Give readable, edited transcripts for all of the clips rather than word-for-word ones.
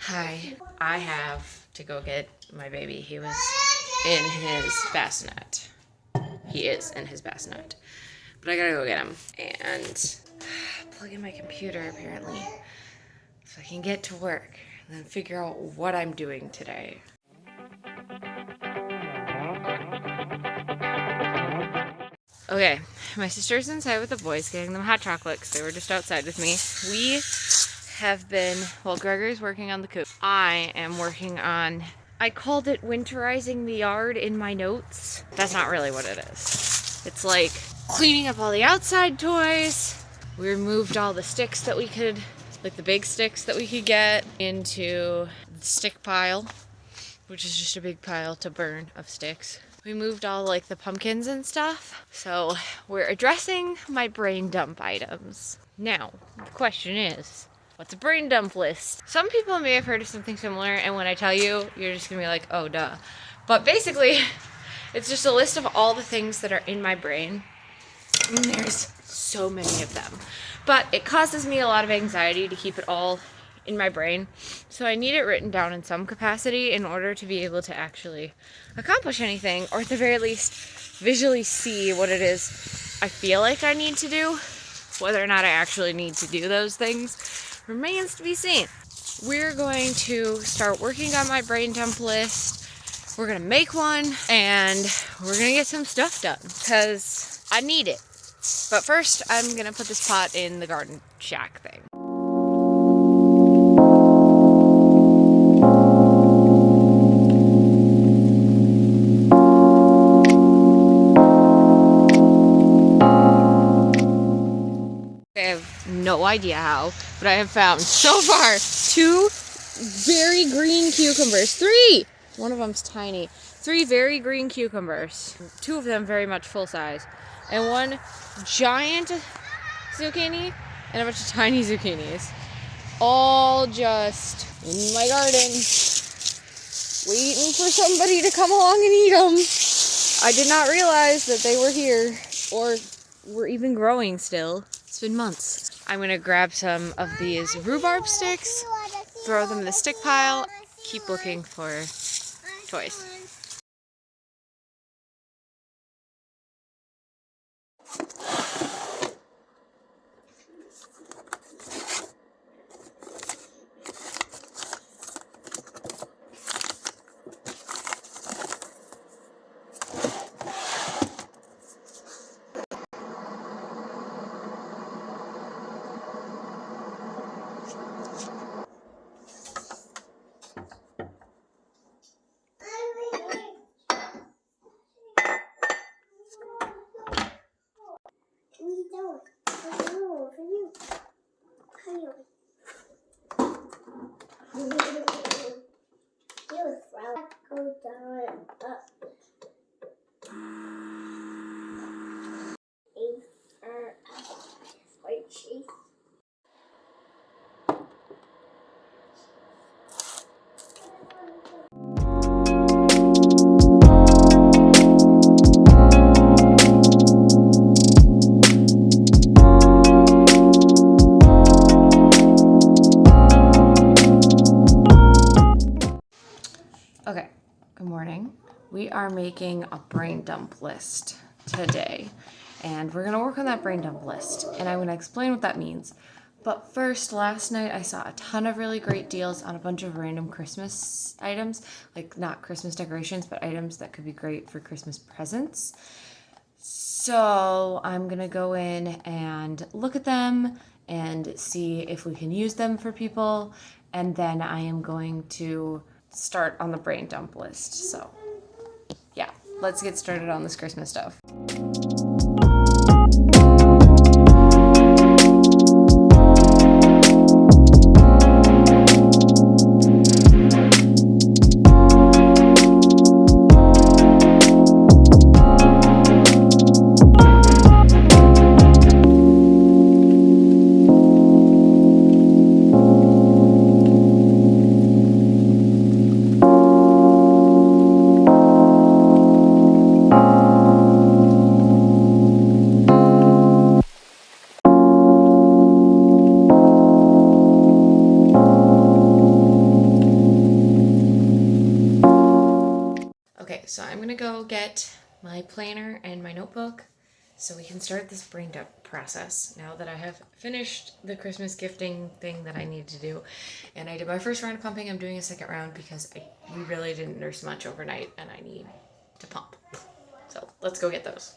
Hi, I have to go get my baby. He was in his bassinet. He is in his bassinet. But I gotta go get him and plug in my computer apparently so I can get to work and then figure out what I'm doing today. Okay, my sister's inside with the boys getting them hot chocolate because they were just outside with me. We have been, well, Gregory's working on the coop. I am working on, I called it winterizing the yard in my notes. That's not really what it is. It's like cleaning up all the outside toys. We removed all the sticks that we could, like the big sticks that we could get into the stick pile, which is just a big pile to burn of sticks. We moved all like the pumpkins and stuff. So we're addressing my brain dump items. Now, the question is, what's a brain dump list? Some people may have heard of something similar, and when I tell you, you're just gonna be like, oh duh. But basically, it's just a list of all the things that are in my brain. And there's so many of them. But it causes me a lot of anxiety to keep it all in my brain. So I need it written down in some capacity in order to be able to actually accomplish anything, or at the very least, visually see what it is I feel like I need to do. Whether or not I actually need to do those things remains to be seen. We're going to start working on my brain dump list. We're gonna make one and we're gonna get some stuff done because I need it. But first, I'm gonna put this pot in the garden shack thing. I have no idea how, but I have found so far 2 very green cucumbers. 3! One of them's tiny. 3 very green cucumbers. 2 of them very much full size. And 1 giant zucchini and a bunch of tiny zucchinis. All just in my garden, waiting for somebody to come along and eat them. I did not realize that they were here or were even growing still. It's been months. I'm gonna grab some of these rhubarb sticks, throw them in the stick pile, keep looking for toys. Okay, good morning. We are making a brain dump list today, and we're gonna work on that brain dump list, and I'm gonna explain what that means. But first, last night I saw a ton of really great deals on a bunch of random Christmas items, like not Christmas decorations, but items that could be great for Christmas presents. So I'm gonna go in and look at them and see if we can use them for people, and then I am going to start on the brain dump list. So yeah, let's get started on this Christmas stuff. so I'm gonna go get my planner and my notebook so we can start this brain dump process now that I have finished the Christmas gifting thing that I need to do. And I did my first round of pumping. I'm doing a second round because we really didn't nurse much overnight and I need to pump. So let's go get those.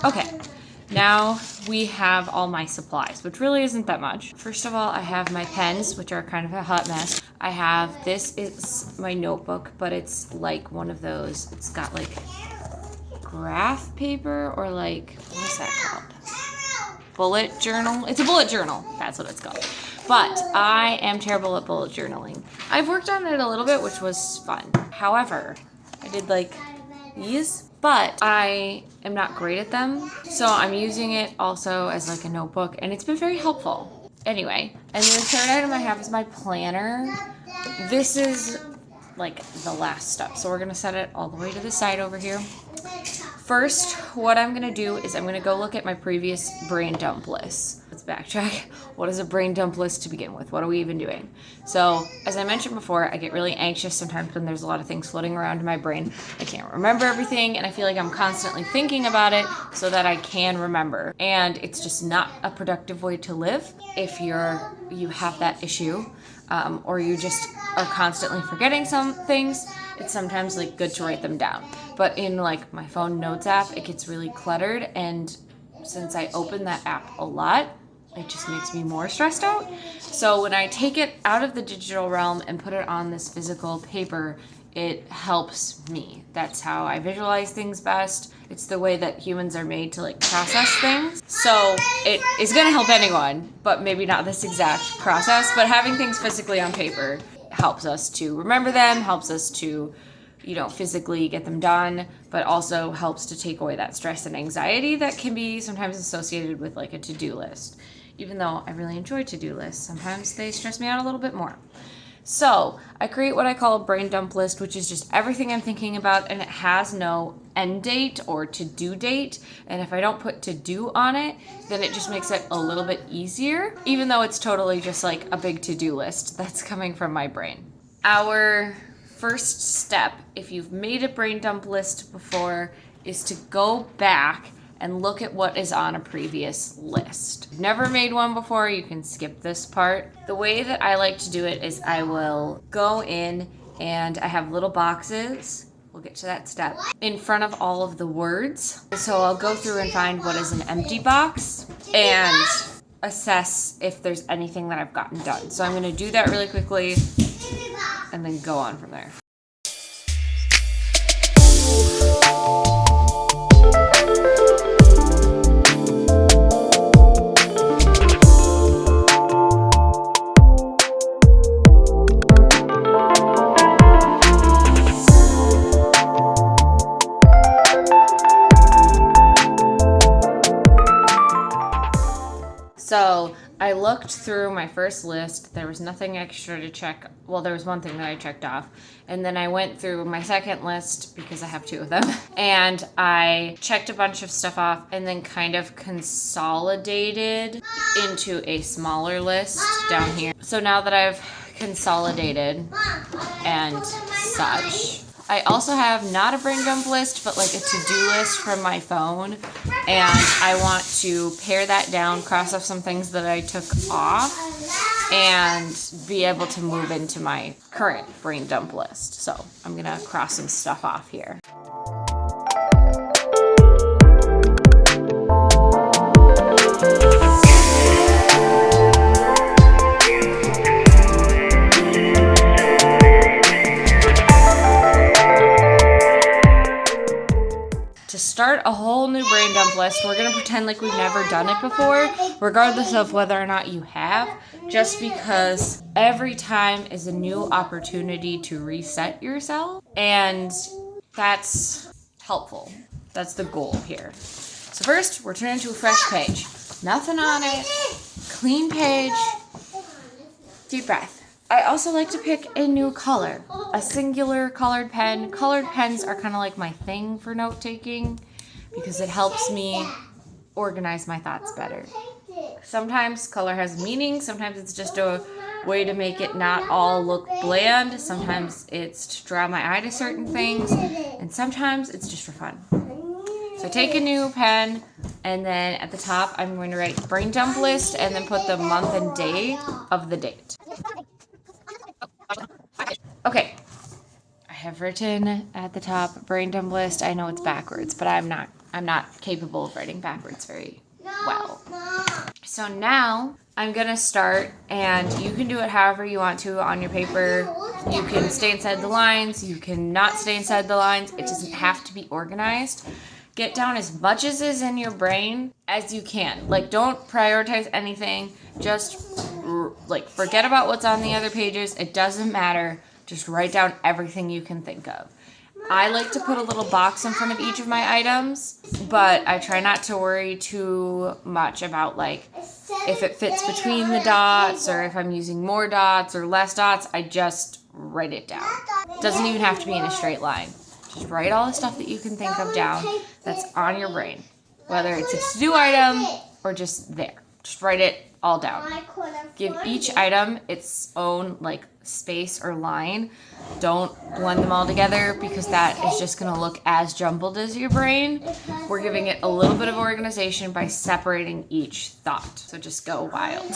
Okay, now we have all my supplies, which really isn't that much. First of all, I have my pens, which are kind of a hot mess. I have, this is my notebook, but it's like one of those, it's got like graph paper or like, what is that called? Bullet journal? It's a bullet journal, that's what it's called. But I am terrible at bullet journaling. I've worked on it a little bit, which was fun. However, I did like these, but I am not great at them. So I'm using it also as like a notebook and it's been very helpful. Anyway, and then the third item I have is my planner. This is like the last step. So we're gonna set it all the way to the side over here. First, what I'm gonna do is I'm gonna go look at my previous brain dump list. Let's backtrack. What is a brain dump list to begin with? What are we even doing? So, as I mentioned before, I get really anxious sometimes when there's a lot of things floating around in my brain. I can't remember everything, and I feel like I'm constantly thinking about it so that I can remember. And it's just not a productive way to live if you have that issue, or you just are constantly forgetting some things. It's sometimes like good to write them down. But in like my phone notes app, it gets really cluttered, and since I open that app a lot, it just makes me more stressed out. So when I take it out of the digital realm and put it on this physical paper, it helps me. That's how I visualize things best. It's the way that humans are made to like process things. So it is gonna help anyone, but maybe not this exact process, but having things physically on paper helps us to remember them, helps us to, physically get them done, but also helps to take away that stress and anxiety that can be sometimes associated with like a to-do list. Even though I really enjoy to-do lists, sometimes they stress me out a little bit more. So I create what I call a brain dump list, which is just everything I'm thinking about, and it has no end date or to-do date. And if I don't put to-do on it, then it just makes it a little bit easier, even though it's totally just like a big to-do list that's coming from my brain. Our first step, if you've made a brain dump list before, is to go back and look at what is on a previous list. If you've never made one before, you can skip this part. The way that I like to do it is I will go in and I have little boxes, we'll get to that step, in front of all of the words. So I'll go through and find what is an empty box and assess if there's anything that I've gotten done. So I'm gonna do that really quickly and then go on from there. So I looked through my first list. There was nothing extra to check. Well, there was one thing that I checked off. And then I went through my second list, because I have two of them, and I checked a bunch of stuff off and then kind of consolidated into a smaller list down here. So now that I've consolidated and such, I also have not a brain dump list, but like a to-do list from my phone. And I want to pare that down, cross off some things that I took off, and be able to move into my current brain dump list. So I'm gonna cross some stuff off here. Start a whole new brain dump list. We're gonna pretend like we've never done it before, regardless of whether or not you have, just because every time is a new opportunity to reset yourself, and that's helpful. That's the goal here. So first, we're turning to a fresh page. Nothing on it. Clean page. Deep breath. I also like to pick a new color. A singular colored pen. Colored pens are kind of like my thing for note-taking because it helps me organize my thoughts better. Sometimes color has meaning. Sometimes it's just a way to make it not all look bland. Sometimes it's to draw my eye to certain things. And sometimes it's just for fun. So take a new pen, and then at the top I'm going to write brain dump list and then put the month and day of the date. Okay, I have written at the top brain dump list. I know it's backwards, but I'm not capable of writing backwards very well. So now I'm gonna start, and you can do it however you want to on your paper. You can stay inside the lines, you can not stay inside the lines. It doesn't have to be organized. Get down as much as is in your brain as you can. Like, don't prioritize anything. Just like forget about what's on the other pages. It doesn't matter. Just write down everything you can think of. I like to put a little box in front of each of my items, but I try not to worry too much about like if it fits between the dots or if I'm using more dots or less dots. I just write it down. It doesn't even have to be in a straight line. Just write all the stuff that you can think of down that's on your brain, whether it's a to-do item or just there. Just write it all down. Give each item its own like space or line. Don't blend them all together because that is just going to look as jumbled as your brain. We're giving it a little bit of organization by separating each thought. So just go wild.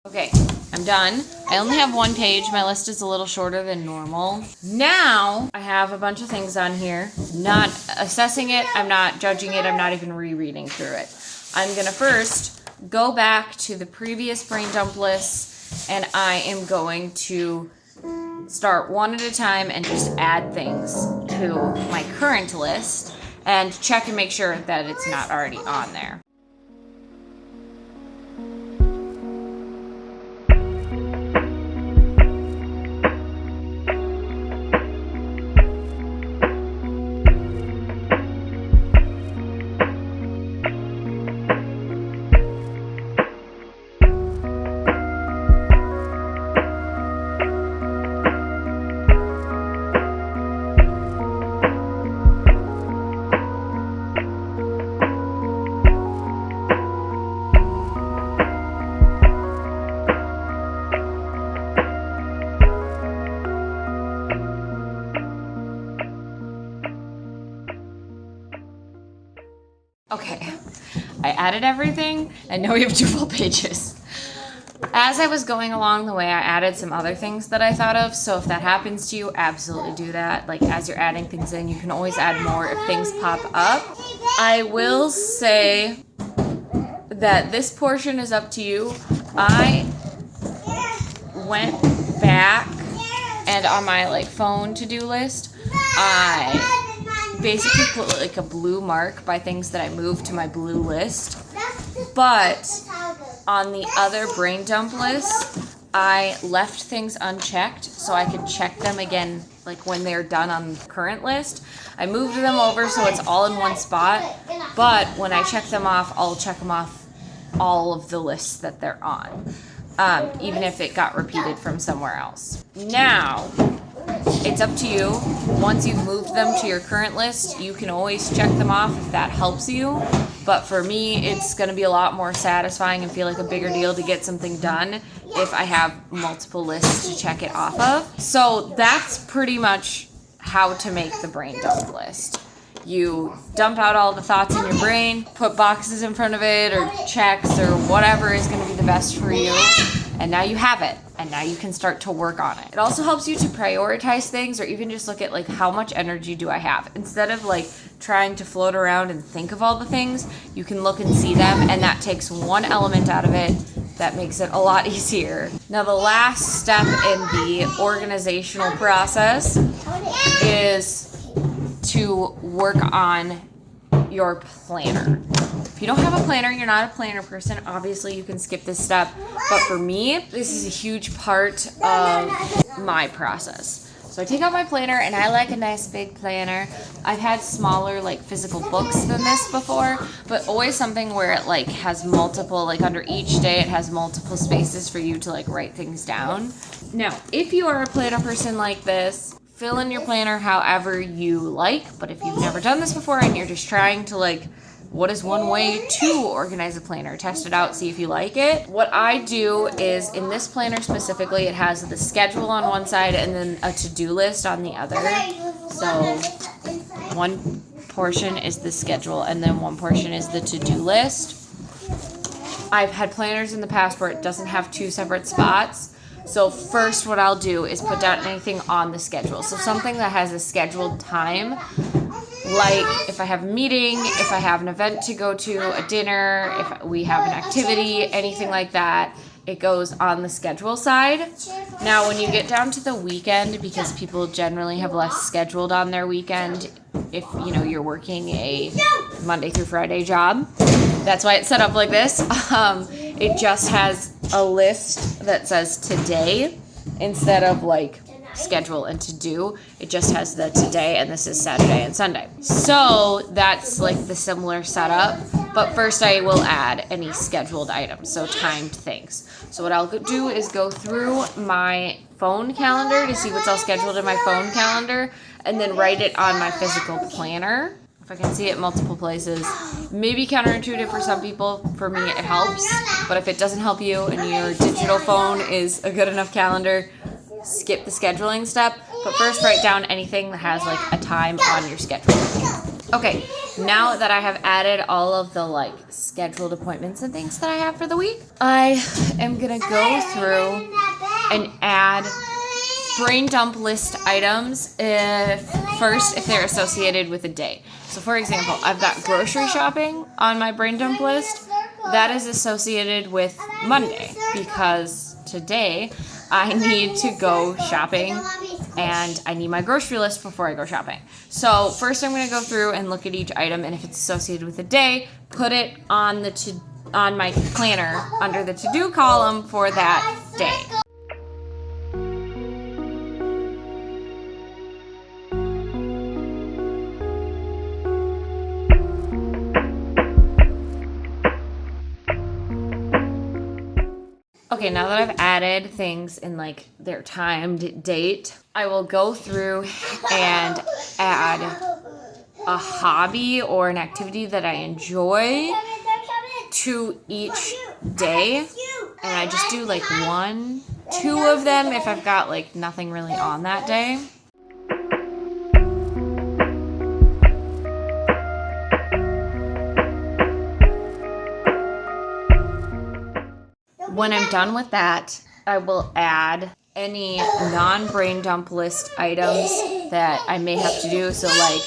Okay, I'm done. I only have one page. My list is a little shorter than normal. Now I have a bunch of things on here. Not assessing it. I'm not judging it. I'm not even rereading through it. I'm going to first go back to the previous brain dump list, and I am going to start one at a time and just add things to my current list and check and make sure that it's not already on there. Okay, I added everything, and now we have 2 full pages. As I was going along the way, I added some other things that I thought of, so if that happens to you, absolutely do that. Like, as you're adding things in, you can always add more if things pop up. I will say that this portion is up to you. I went back, and on my, like, phone to-do list, I basically put like a blue mark by things that I moved to my blue list. But on the other brain dump list, I left things unchecked so I could check them again like when they're done on the current list. I moved them over so it's all in one spot, but when I check them off, I'll check them off all of the lists that they're on, even if it got repeated from somewhere else. Now, it's up to you. Once you've moved them to your current list, you can always check them off if that helps you. But for me, it's going to be a lot more satisfying and feel like a bigger deal to get something done if I have multiple lists to check it off of. So that's pretty much how to make the brain dump list. You dump out all the thoughts in your brain, put boxes in front of it or checks or whatever is going to be the best for you. and now you have it, and now you can start to work on it. It also helps you to prioritize things, or even just look at like, how much energy do I have? Instead of like trying to float around and think of all the things, you can look and see them, and that takes one element out of it that makes it a lot easier. Now the last step in the organizational process is to work on your planner. If you don't have a planner, you're not a planner person, obviously you can skip this step. But for me, this is a huge part of my process. So I take out my planner, and I like a nice big planner. I've had smaller like physical books than this before, but always something where it like has multiple, like under each day it has multiple spaces for you to like write things down. Now, if you are a planner person like this, fill in your planner however you like. But if you've never done this before and you're just trying to like, what is one way to organize a planner? Test it out, see if you like it. What I do is, in this planner specifically, it has the schedule on one side and then a to-do list on the other. So one portion is the schedule and then one portion is the to-do list. I've had planners in the past where it doesn't have two separate spots. So first what I'll do is put down anything on the schedule. So something that has a scheduled time, like if I have a meeting, if I have an event to go to, a dinner, if we have an activity, anything like that, it goes on the schedule side. Now when you get down to the weekend, because people generally have less scheduled on their weekend, if you know you're working a Monday through Friday job, that's why it's set up like this. It just has a list that says today instead of like schedule and to do. It just has the today, and this is Saturday and Sunday. So that's like the similar setup, but first I will add any scheduled items, so timed things. So what I'll do is go through my phone calendar to see what's all scheduled in my phone calendar, and then write it on my physical planner. If I can see it multiple places. Maybe counterintuitive for some people. For me, it helps. But if it doesn't help you and your digital phone is a good enough calendar, skip the scheduling step. But first, write down anything that has like a time on your schedule. Okay, now that I have added all of the like scheduled appointments and things that I have for the week, I am gonna go through and add brain dump list items if they're associated with a day. So for example, I've got grocery shopping on my brain dump list. That is associated with Monday because today I need to go shopping and I need my grocery list before I go shopping. So first I'm going to go through and look at each item, and if it's associated with a day, put it on my planner under the to-do column for that day. Okay, now that I've added things in like their timed date, I will go through and add a hobby or an activity that I enjoy to each day. And I just do like 1, 2 of them if I've got like nothing really on that day. When I'm done with that, I will add any non-brain dump list items that I may have to do. So like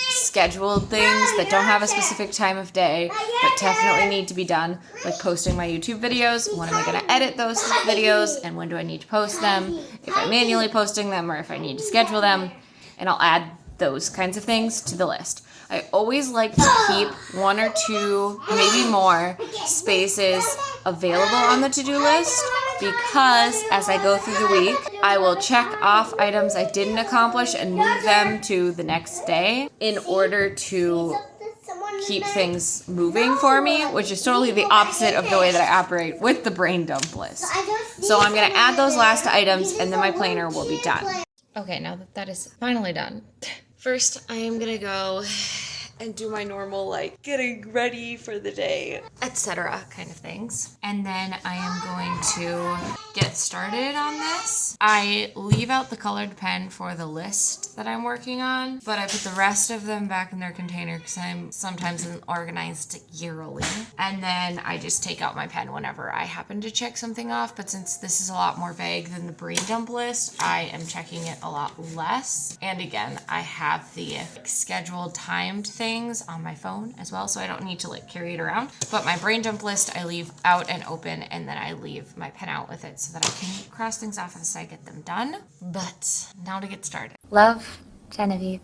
scheduled things that don't have a specific time of day, but definitely need to be done, like posting my YouTube videos. When am I going to edit those videos, and when do I need to post them? If I'm manually posting them or if I need to schedule them, and I'll add those kinds of things to the list. I always like to keep 1 or 2, maybe more, spaces available on the to-do list, because as I go through the week, I will check off items I didn't accomplish and move them to the next day in order to keep things moving for me, which is totally the opposite of the way that I operate with the brain dump list. So I'm going to add those last items, and then my planner will be done. Okay, now that that is finally done, first I am going to go and do my normal, like, getting ready for the day, etc. kind of things. And then I am going to get started on this. I leave out the colored pen for the list that I'm working on, but I put the rest of them back in their container because I'm sometimes organized yearly. And then I just take out my pen whenever I happen to check something off. But since this is a lot more vague than the brain dump list, I am checking it a lot less. And again, I have the scheduled timed things on my phone as well, so I don't need to like carry it around. But my brain dump list, I leave out and open, and then I leave my pen out with it so that I can cross things off as I get them done. But now to get started. Love, Genevieve.